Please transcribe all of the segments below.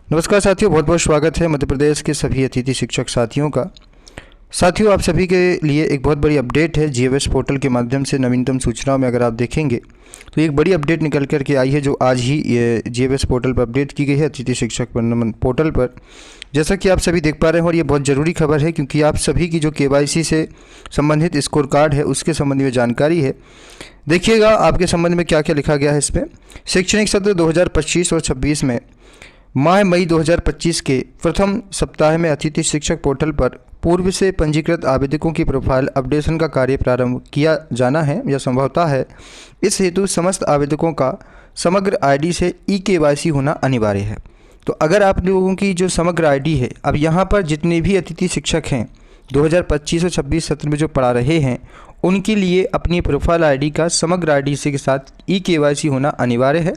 नमस्कार साथियों, बहुत बहुत स्वागत है मध्य प्रदेश के सभी अतिथि शिक्षक साथियों का। साथियों, आप सभी के लिए एक बहुत बड़ी अपडेट है। जीएस पोर्टल के माध्यम से नवीनतम सूचनाओं में अगर आप देखेंगे तो एक बड़ी अपडेट निकल कर के आई है, जो आज ही ये जीएस पोर्टल पर अपडेट की गई है, अतिथि शिक्षक पोर्टल पर। जैसा कि आप सभी देख पा रहे हैं, और ये बहुत ज़रूरी खबर है क्योंकि आप सभी की जो केवाईसी से संबंधित स्कोर कार्ड है उसके संबंध में जानकारी है। देखिएगा आपके संबंध में क्या क्या लिखा गया है इसमें। शैक्षणिक सत्र 2025 और 26 में माह मई 2025 के प्रथम सप्ताह में अतिथि शिक्षक पोर्टल पर पूर्व से पंजीकृत आवेदकों की प्रोफाइल अपडेशन का कार्य प्रारंभ किया जाना है या संभवतः है। इस हेतु समस्त आवेदकों का समग्र आईडी से ई-केवाईसी होना अनिवार्य है। तो अगर आप लोगों की जो समग्र आईडी है, अब यहाँ पर जितने भी अतिथि शिक्षक हैं 2025 और 26 सत्र में जो पढ़ा रहे हैं, उनके लिए अपनी प्रोफाइल आईडी का समग्र आईडी के साथ ई-केवाईसी होना अनिवार्य है।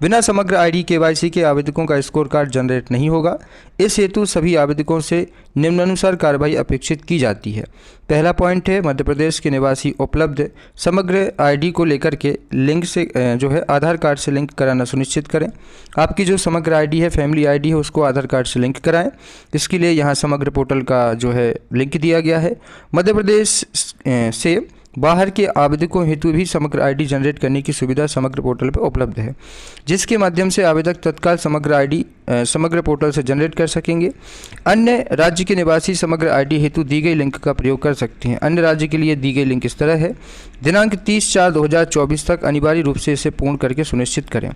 बिना समग्र आईडी केवाईसी के आवेदकों का स्कोर कार्ड जनरेट नहीं होगा। इस हेतु सभी आवेदकों से निम्नानुसार कार्रवाई अपेक्षित की जाती है। पहला पॉइंट है, मध्य प्रदेश के निवासी उपलब्ध समग्र आईडी को लेकर के लिंक से जो है आधार कार्ड से लिंक कराना सुनिश्चित करें। आपकी जो समग्र आईडी है, फैमिली आईडी है, उसको आधार कार्ड से लिंक कराएं। इसके लिए यहाँ समग्र पोर्टल का जो है लिंक दिया गया है। मध्य प्रदेश से बाहर के आवेदकों हेतु भी समग्र आईडी जनरेट करने की सुविधा समग्र पोर्टल पर उपलब्ध है, जिसके माध्यम से आवेदक तत्काल समग्र आईडी समग्र पोर्टल से जनरेट कर सकेंगे। अन्य राज्य के निवासी समग्र आईडी हेतु दी गई लिंक का प्रयोग कर सकते हैं। अन्य राज्य के लिए दी गई लिंक इस तरह है। दिनांक 30/4/2024 तक अनिवार्य रूप से इसे पूर्ण करके सुनिश्चित करें।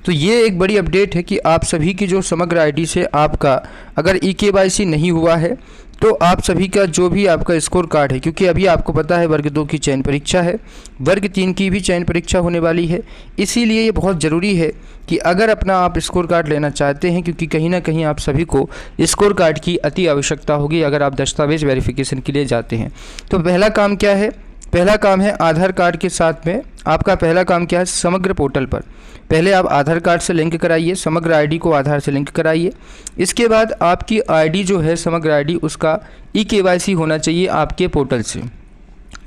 तो ये एक बड़ी अपडेट है कि आप सभी की जो समग्र आईडी से आपका अगर ई-केवाईसी नहीं हुआ है तो आप सभी का जो भी आपका स्कोर कार्ड है, क्योंकि अभी आपको पता है वर्ग 2 की चयन परीक्षा है, वर्ग 3 की भी चयन परीक्षा होने वाली है। इसीलिए ये बहुत ज़रूरी है कि अगर अपना आप स्कोर कार्ड लेना चाहते हैं, क्योंकि कहीं ना कहीं आप सभी को स्कोर कार्ड की अति आवश्यकता होगी अगर आप दस्तावेज वेरिफिकेशन के लिए जाते हैं। तो पहला काम क्या है? पहला काम है आधार कार्ड के साथ में आपका पहला काम क्या है? समग्र पोर्टल पर पहले आप आधार कार्ड से लिंक कराइए, समग्र आईडी को आधार से लिंक कराइए। इसके बाद आपकी आईडी जो है समग्र आईडी, उसका ई-केवाईसी होना चाहिए आपके पोर्टल से।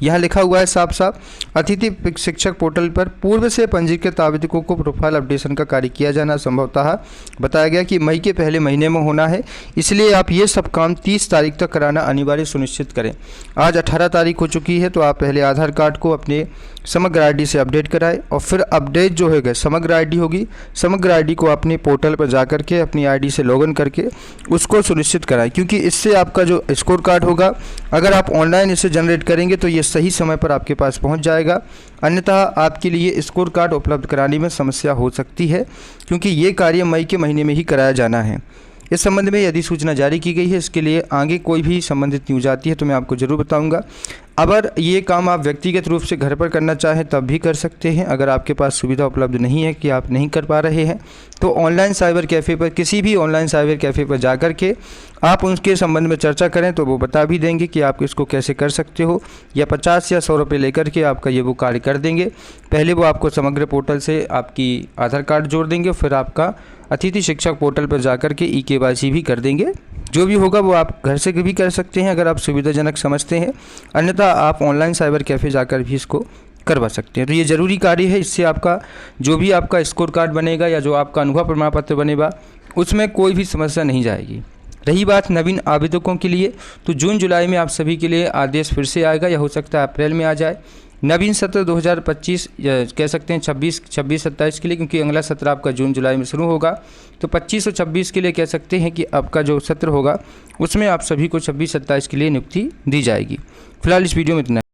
यहाँ लिखा हुआ है साफ साफ, अतिथि शिक्षक पोर्टल पर पूर्व से पंजीकृत आवेदकों को प्रोफाइल अपडेशन का कार्य किया जाना संभवतः बताया गया कि मई के पहले महीने में होना है। इसलिए आप ये सब काम 30 तारीख तक कराना अनिवार्य सुनिश्चित करें। आज 18 तारीख हो चुकी है, तो आप पहले आधार कार्ड को अपने समग्र आईडी से अपडेट कराएं और फिर अपडेट जो है समग्र आईडी होगी, समग्र आईडी को अपने पोर्टल पर जा करके अपनी आईडी से लॉगिन करके उसको सुनिश्चित कराएं, क्योंकि इससे आपका जो स्कोर कार्ड होगा, अगर आप ऑनलाइन इसे जनरेट करेंगे तो ये सही समय पर आपके पास पहुंच जाएगा। अन्यथा आपके लिए स्कोर कार्ड उपलब्ध कराने में समस्या हो सकती है, क्योंकि ये कार्य मई के महीने में ही कराया जाना है। इस संबंध में यदि सूचना जारी की गई है, इसके लिए आगे कोई भी संबंधित न्यूज आती है तो मैं आपको ज़रूर बताऊंगा। अगर ये काम आप व्यक्तिगत रूप से घर पर करना चाहें तब भी कर सकते हैं। अगर आपके पास सुविधा उपलब्ध नहीं है, कि आप नहीं कर पा रहे हैं, तो ऑनलाइन साइबर कैफ़े पर, किसी भी ऑनलाइन साइबर कैफ़े पर जा कर के आप उनके संबंध में चर्चा करें तो वो बता भी देंगे कि आप इसको कैसे कर सकते हो, या 50 या 100 रुपये लेकर के आपका ये वो कार्य कर देंगे। पहले वो आपको समग्र पोर्टल से आपकी आधार कार्ड जोड़ देंगे, फिर आपका अतिथि शिक्षक पोर्टल पर जाकर के ई-केवाईसी भी कर देंगे। जो भी होगा वो आप घर से भी कर सकते हैं अगर आप सुविधाजनक समझते हैं, अन्यथा आप ऑनलाइन साइबर कैफ़े जाकर भी इसको करवा सकते हैं। तो ये ज़रूरी कार्य है। इससे आपका जो भी आपका स्कोर कार्ड बनेगा या जो आपका अनुभव प्रमाण पत्र बनेगा, उसमें कोई भी समस्या नहीं जाएगी। रही बात नवीन आवेदकों के लिए, तो जून जुलाई में आप सभी के लिए आदेश फिर से आएगा, या हो सकता है अप्रैल में आ जाए। नवीन सत्र 2025 कह सकते हैं 26-27 के लिए, क्योंकि अगला सत्र आपका जून जुलाई में शुरू होगा। तो 25 और 26 के लिए कह सकते हैं कि आपका जो सत्र होगा उसमें आप सभी को 26-27 के लिए नियुक्ति दी जाएगी। फिलहाल इस वीडियो में इतना।